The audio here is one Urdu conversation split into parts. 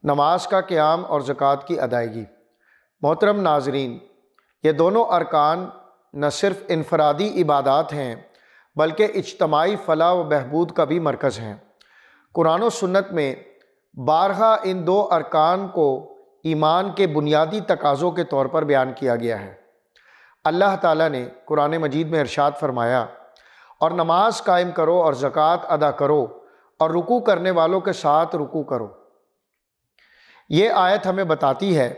نماز کا قیام اور زکوٰۃ کی ادائیگی۔ محترم ناظرین، یہ دونوں ارکان نہ صرف انفرادی عبادات ہیں بلکہ اجتماعی فلاح و بہبود کا بھی مرکز ہیں۔ قرآن و سنت میں بارہا ان دو ارکان کو ایمان کے بنیادی تقاضوں کے طور پر بیان کیا گیا ہے۔ اللہ تعالیٰ نے قرآن مجید میں ارشاد فرمایا، اور نماز قائم کرو اور زکوٰۃ ادا کرو اور رکوع کرنے والوں کے ساتھ رکوع کرو۔ یہ آیت ہمیں بتاتی ہے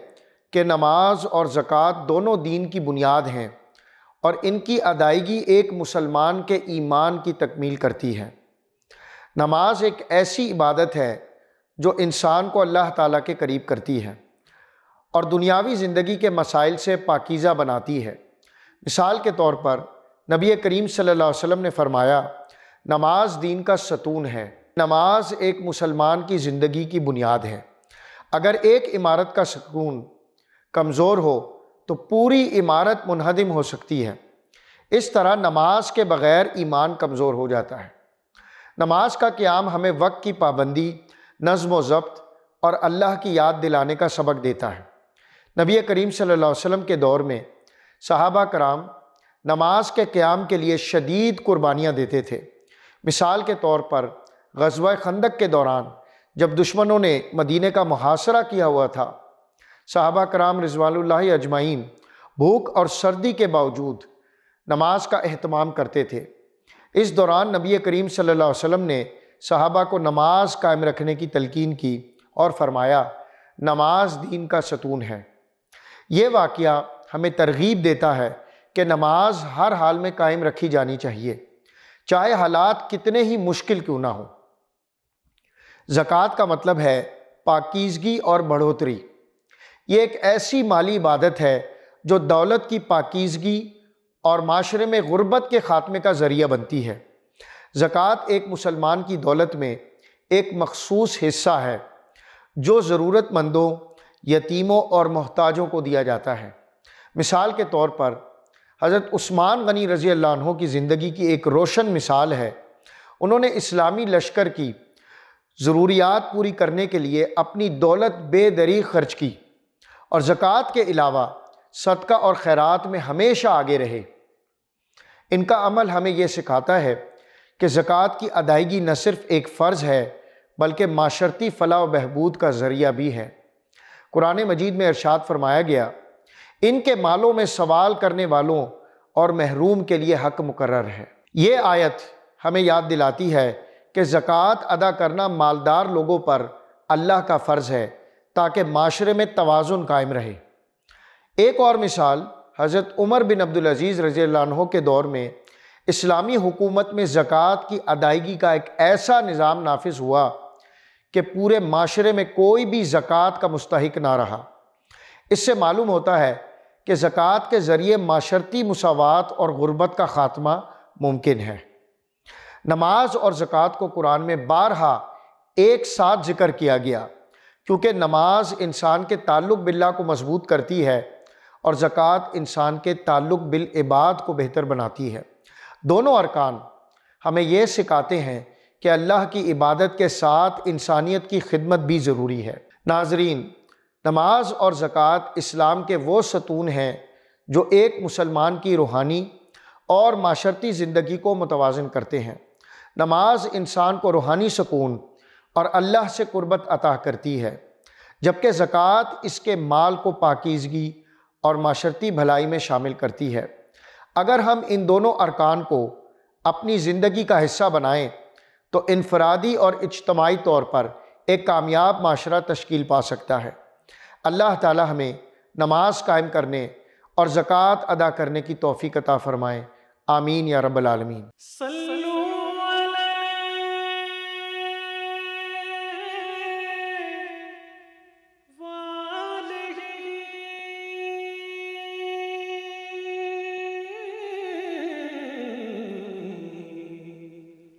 کہ نماز اور زکوٰۃ دونوں دین کی بنیاد ہیں اور ان کی ادائیگی ایک مسلمان کے ایمان کی تکمیل کرتی ہے۔ نماز ایک ایسی عبادت ہے جو انسان کو اللہ تعالیٰ کے قریب کرتی ہے اور دنیاوی زندگی کے مسائل سے پاکیزہ بناتی ہے۔ مثال کے طور پر نبی کریم صلی اللہ علیہ وسلم نے فرمایا، نماز دین کا ستون ہے۔ نماز ایک مسلمان کی زندگی کی بنیاد ہے۔ اگر ایک عمارت کا ستون کمزور ہو تو پوری عمارت منہدم ہو سکتی ہے۔ اس طرح نماز کے بغیر ایمان کمزور ہو جاتا ہے۔ نماز کا قیام ہمیں وقت کی پابندی، نظم و ضبط اور اللہ کی یاد دلانے کا سبق دیتا ہے۔ نبی کریم صلی اللہ علیہ وسلم کے دور میں صحابہ کرام نماز کے قیام کے لیے شدید قربانیاں دیتے تھے۔ مثال کے طور پر غزوہ خندق کے دوران جب دشمنوں نے مدینہ کا محاصرہ کیا ہوا تھا، صحابہ کرام رضوان اللہ اجمعین بھوک اور سردی کے باوجود نماز کا اہتمام کرتے تھے۔ اس دوران نبی کریم صلی اللہ علیہ وسلم نے صحابہ کو نماز قائم رکھنے کی تلقین کی اور فرمایا، نماز دین کا ستون ہے۔ یہ واقعہ ہمیں ترغیب دیتا ہے کہ نماز ہر حال میں قائم رکھی جانی چاہیے، چاہے حالات کتنے ہی مشکل کیوں نہ ہوں۔ زکوٰۃ کا مطلب ہے پاکیزگی اور بڑھوتری۔ یہ ایک ایسی مالی عبادت ہے جو دولت کی پاکیزگی اور معاشرے میں غربت کے خاتمے کا ذریعہ بنتی ہے۔ زکوٰۃ ایک مسلمان کی دولت میں ایک مخصوص حصہ ہے جو ضرورت مندوں، یتیموں اور محتاجوں کو دیا جاتا ہے۔ مثال کے طور پر حضرت عثمان غنی رضی اللہ عنہ کی زندگی کی ایک روشن مثال ہے۔ انہوں نے اسلامی لشکر کی ضروریات پوری کرنے کے لیے اپنی دولت بے دریغ خرچ کی اور زکوٰۃ کے علاوہ صدقہ اور خیرات میں ہمیشہ آگے رہے۔ ان کا عمل ہمیں یہ سکھاتا ہے کہ زکوٰۃ کی ادائیگی نہ صرف ایک فرض ہے بلکہ معاشرتی فلاح و بہبود کا ذریعہ بھی ہے۔ قرآن مجید میں ارشاد فرمایا گیا، ان کے مالوں میں سوال کرنے والوں اور محروم کے لیے حق مقرر ہے۔ یہ آیت ہمیں یاد دلاتی ہے کہ زکوٰۃ ادا کرنا مالدار لوگوں پر اللہ کا فرض ہے تاکہ معاشرے میں توازن قائم رہے۔ ایک اور مثال حضرت عمر بن عبدالعزیز رضی اللہ عنہ کے دور میں اسلامی حکومت میں زکوٰۃ کی ادائیگی کا ایک ایسا نظام نافذ ہوا کہ پورے معاشرے میں کوئی بھی زکوٰۃ کا مستحق نہ رہا۔ اس سے معلوم ہوتا ہے کہ زکوٰۃ کے ذریعے معاشرتی مساوات اور غربت کا خاتمہ ممکن ہے۔ نماز اور زکوٰۃ کو قرآن میں بارہا ایک ساتھ ذکر کیا گیا کیونکہ نماز انسان کے تعلق باللہ کو مضبوط کرتی ہے اور زکوٰۃ انسان کے تعلق بالعباد کو بہتر بناتی ہے۔ دونوں ارکان ہمیں یہ سکھاتے ہیں کہ اللہ کی عبادت کے ساتھ انسانیت کی خدمت بھی ضروری ہے۔ ناظرین، نماز اور زکوٰۃ اسلام کے وہ ستون ہیں جو ایک مسلمان کی روحانی اور معاشرتی زندگی کو متوازن کرتے ہیں۔ نماز انسان کو روحانی سکون اور اللہ سے قربت عطا کرتی ہے، جبکہ زکوٰۃ اس کے مال کو پاکیزگی اور معاشرتی بھلائی میں شامل کرتی ہے۔ اگر ہم ان دونوں ارکان کو اپنی زندگی کا حصہ بنائیں تو انفرادی اور اجتماعی طور پر ایک کامیاب معاشرہ تشکیل پا سکتا ہے۔ اللہ تعالی ہمیں نماز قائم کرنے اور زکوٰۃ ادا کرنے کی توفیق عطا فرمائے۔ آمین یا رب العالمین۔